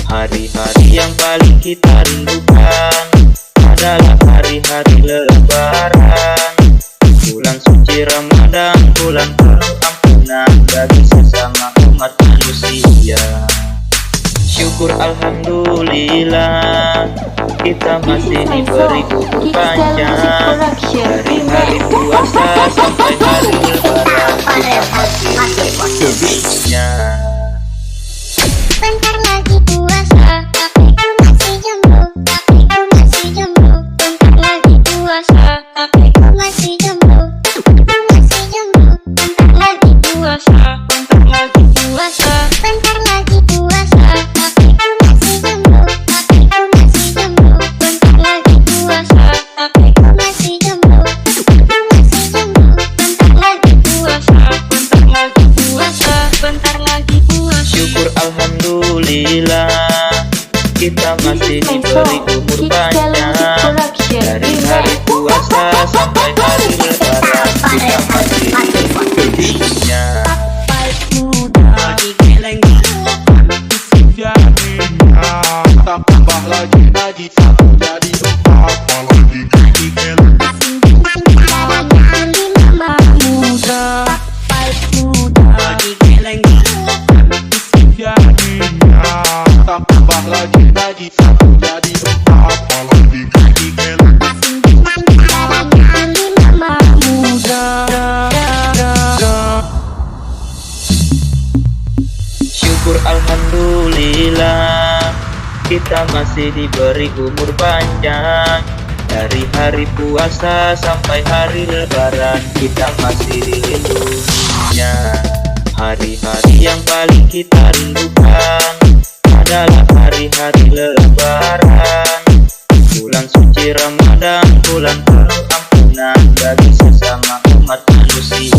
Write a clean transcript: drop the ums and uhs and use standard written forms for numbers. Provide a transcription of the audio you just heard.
Hari-hari yang paling kita rindukan adalah hari-hari Lebaran, bulan suci Ramadan, bulan penuh ampunan bagi sesama umat manusia. Syukur alhamdulillah kita masih diberi umur panjang, dari hari puasa sampai hari Lebaran kita masih diberi hidupnya. Bentar lagi puasa, tapi kau masih jomblo, tapi kau masih jomblo. Bentar lagi puasa, tapi kau masih jomblo, kau masih jomblo. Bentar lagi puasa, bentar lagi puasa. Bentar lagi puasa, tapi kau masih jomblo, tapi kau masih jomblo. Bentar lagi puasa, tapi kau masih jomblo, kau masih jomblo. Bentar lagi puasa, bentar lagi puasa. Bentar lagi puasa. Syukur alhamdulillah kita masih diberi umur panjang, dari hari puasa sampai hari Lebaran kita masih diberi hidupnya. Tambah lagi satu jadi empat, apalagi tambah lagi satu jadi empat, apalagi Syukur alhamdulillah kita masih diberi umur panjang, dari hari puasa sampai hari Lebaran kita masih dilindunginya. Hari-hari yang paling kita rindukan adalah hari-hari Lebaran, bulan suci Ramadan, bulan penuh ampunan bagi sesama umat manusia.